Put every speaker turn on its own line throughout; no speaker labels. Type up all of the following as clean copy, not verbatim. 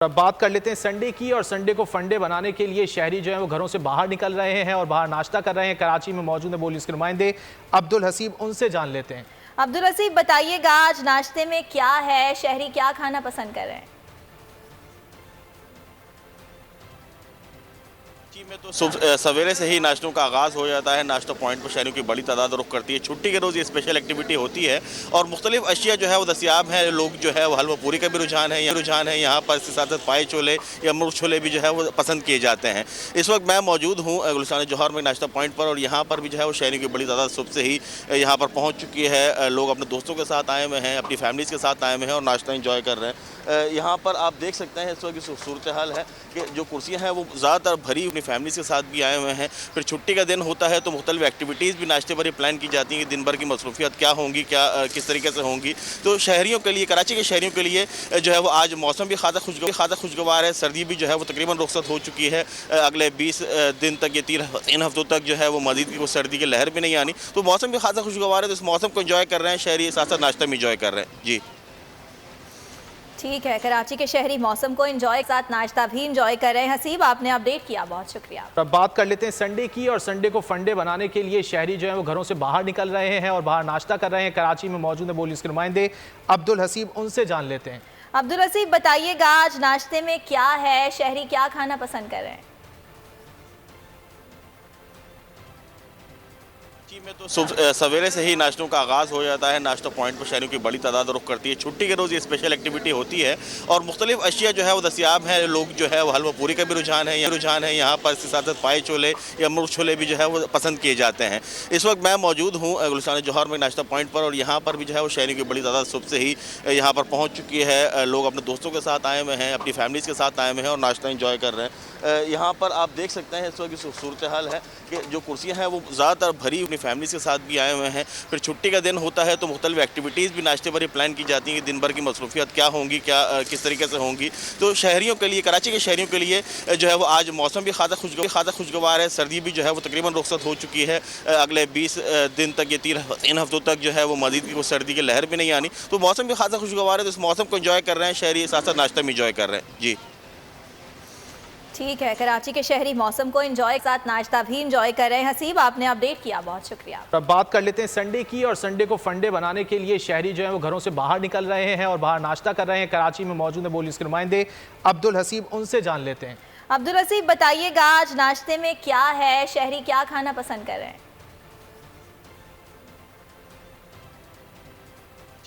अब बात कर लेते हैं संडे की। और संडे को फंडे बनाने के लिए शहरी जो है वो घरों से बाहर निकल रहे हैं और बाहर नाश्ता कर रहे हैं। कराची में मौजूद है पुलिस के नुमाइंदे अब्दुल हसीब, उनसे जान लेते हैं।
अब्दुल हसीब, बताइएगा आज नाश्ते में क्या है, शहरी क्या खाना पसंद कर रहे हैं?
में तो सवेरे से ही नाश्तों का आगाज़ हो जाता है। नाश्ता पॉइंट पर शहरियों की बड़ी तादाद रुख करती है। छुट्टी के रोज़ ये स्पेशल एक्टिविटी होती है और मुख्तलिफ अशिया जो है वो दस्तियाब हैं। लोग जो है वो हलवा पूरी का भी रुझान है यहाँ पर। इसके साथ पाए छोले या मुर्ग छोले भी जो है वो पसंद किए जाते हैं। इस वक्त मैं मौजूद हूँ गुलिस्तान जौहर में नाश्ता पॉइंट पर, और यहाँ पर भी जो है वो शहरियों की बड़ी तादाद सुबह से ही यहाँ पर पहुँच चुकी है। लोग अपने दोस्तों के साथ आए हुए हैं, अपनी फैमिलीज़ के साथ आए हुए हैं और नाश्ता इंजॉय कर रहे हैं। यहाँ पर आप देख सकते हैं इस वक्त की सूरत हाल है कि जो कुर्सियाँ हैं वो ज़्यादातर भरी अपनी फैमिलीज़ के साथ भी आए हुए हैं। फिर छुट्टी का दिन होता है तो मुख्तलिफ एक्टिविटीज़ भी नाश्ते पर ही प्लान की जाती हैं कि दिन भर की मसरूफियत क्या होंगी, किस तरीके से होंगी। तो शहरियों के लिए, कराची के शहरियों के लिए जो है वो आज मौसम भी खासा खुशगवार है। सर्दी भी जो है वो तकरीबन रुखसत हो चुकी है। अगले 20 दिन तक, ये 3 हफ्तों तक जो है वो मज़ीद की सर्दी की लहर भी नहीं आनी। तो मौसम भी खासा खुशगवार है, तो इस मौसम को इंजॉय कर रहे हैं शहरी, साथ साथ नाश्ता भी इंजॉय कर रहे हैं। जी
ठीक है, कराची के शहरी मौसम को एंजॉय, साथ नाश्ता भी एंजॉय कर रहे हैं। हसीब, आपने अपडेट किया, बहुत शुक्रिया।
अब बात कर लेते हैं संडे की। और संडे को फंडे बनाने के लिए शहरी जो है वो घरों से बाहर निकल रहे हैं और बाहर नाश्ता कर रहे हैं। कराची में मौजूद है पुलिस के नुमाइंदे अब्दुल हसीब, उनसे जान लेते हैं।
अब्दुल हसीब, बताइएगा आज नाश्ते में क्या है, शहरी क्या खाना पसंद कर रहे हैं?
में तो सवेरे से ही नाश्तों का आगाज़ हो जाता है। नाश्ता पॉइंट पर शहरियों की बड़ी तादाद रुख करती है। छुट्टी के रोज़ ये स्पेशल एक्टिविटी होती है और मुख्तलिफ अशिया जो है वो दस्तियाब हैं। लोग जो है वो हलवा पूरी का भी रुझान है यहाँ पर। इसके साथ पाए छोले या मुर्ग छोले भी जो है वो पसंद किए जाते हैं। इस वक्त मैं मौजूद हूँ गुलिस्तान जौहर में नाश्ता पॉइंट पर, और यहाँ पर भी जो है वो शहरियों की बड़ी तादाद सुबह से ही यहाँ पर पहुँच चुकी है। लोग अपने दोस्तों के साथ आए हुए हैं, अपनी फैमिलीज़ के साथ आए हुए हैं और नाश्ता इंजॉय कर रहे हैं। यहाँ पर आप देख सकते हैं इस वक्त की सूरत हाल है कि जो कुर्सियाँ हैं वो ज़्यादातर भरी अपनी फैमिलीज़ के साथ भी आए हुए हैं। फिर छुट्टी का दिन होता है तो मुख्तलिफ एक्टिविटीज़ भी नाश्ते पर ही प्लान की जाती हैं कि दिन भर की मसरूफियत क्या होंगी, किस तरीके से होंगी। तो शहरियों के लिए, कराची के शहरियों के लिए जो है वो आज मौसम भी खासा खुशगवार है। सर्दी भी जो है वो तकरीबन रुखसत हो चुकी है। अगले 20 दिन तक, ये 3 हफ्तों तक जो है वो मज़ीद की सर्दी की लहर भी नहीं आनी। तो मौसम भी खासा खुशगवार है, तो इस मौसम को इंजॉय कर रहे हैं शहरी, साथ साथ नाश्ता भी इंजॉय कर रहे हैं। जी
ठीक है, कराची के शहरी मौसम को एंजॉय, साथ नाश्ता भी एंजॉय कर रहे हैं। हसीब, आपने अपडेट किया, बहुत शुक्रिया।
अब बात कर लेते हैं संडे की। और संडे को फंडे बनाने के लिए शहरी जो है वो घरों से बाहर निकल रहे हैं और बाहर नाश्ता कर रहे हैं। कराची में मौजूद है पुलिस के नुमाइंदे अब्दुल हसीब, उनसे जान लेते हैं।
अब्दुल हसीब, बताइएगा आज नाश्ते में क्या है, शहरी क्या खाना पसंद कर रहे हैं?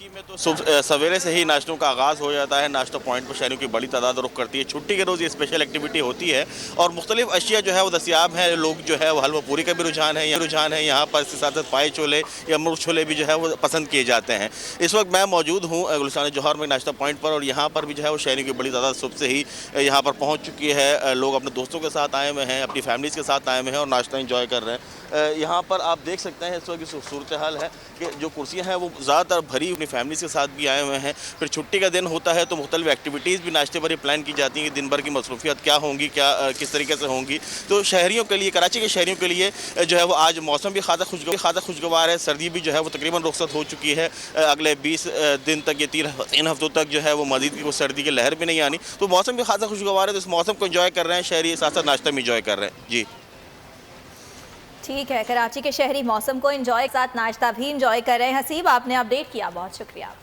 में तो सवेरे से ही नाश्तों का आगाज़ हो जाता है। नाश्ता पॉइंट पर शहरियों की बड़ी तादाद रुख करती है। छुट्टी के रोज़ ये स्पेशल एक्टिविटी होती है और मुख्तलिफ अशिया जो है वो दस्तियाब हैं। लोग जो है वो हलवा पूरी का भी रुझान है यहाँ पर। इसके साथ पाए छोले या मुर्ग छोले भी जो है वो पसंद किए जाते हैं। इस वक्त मैं मौजूद हूँ गुलिस्तान जौहर में नाश्ता पॉइंट पर, और यहाँ पर भी जो है वो शहरियों की बड़ी तादाद सुबह से ही यहाँ पर पहुँच चुकी है। लोग अपने दोस्तों के साथ आए हुए हैं, अपनी फैमिलीज़ के साथ आए हुए हैं और नाश्ता इंजॉय कर रहे हैं। यहाँ पर आप देख सकते हैं इस वक्त की सूरत हाल है कि जो कुर्सियाँ हैं वो ज़्यादातर भरी अपनी फैमिलीज़ के साथ भी आए हुए हैं। फिर छुट्टी का दिन होता है तो मुख्तलिफ एक्टिविटीज़ भी नाश्ते पर ही प्लान की जाती हैं कि दिन भर की मसरूफियत क्या होंगी, किस तरीके से होंगी। तो शहरियों के लिए, कराची के शहरियों के लिए जो है वो आज मौसम भी खासा खुशगवार है। सर्दी भी जो है वो तकरीबन रुखसत हो चुकी है। अगले 20 दिन तक, ये 3 हफ्तों तक जो है वो मज़ीद की सर्दी की लहर भी नहीं आनी। तो मौसम भी खासा खुशगवार है, तो इस मौसम को इंजॉय कर रहे हैं शहरी, साथ साथ नाश्ता भी इंजॉय कर रहे हैं। जी
ठीक है, कराची के शहरी मौसम को एंजॉय, साथ नाश्ता भी एंजॉय कर रहे हैं। हसीब, आपने अपडेट किया, बहुत शुक्रिया।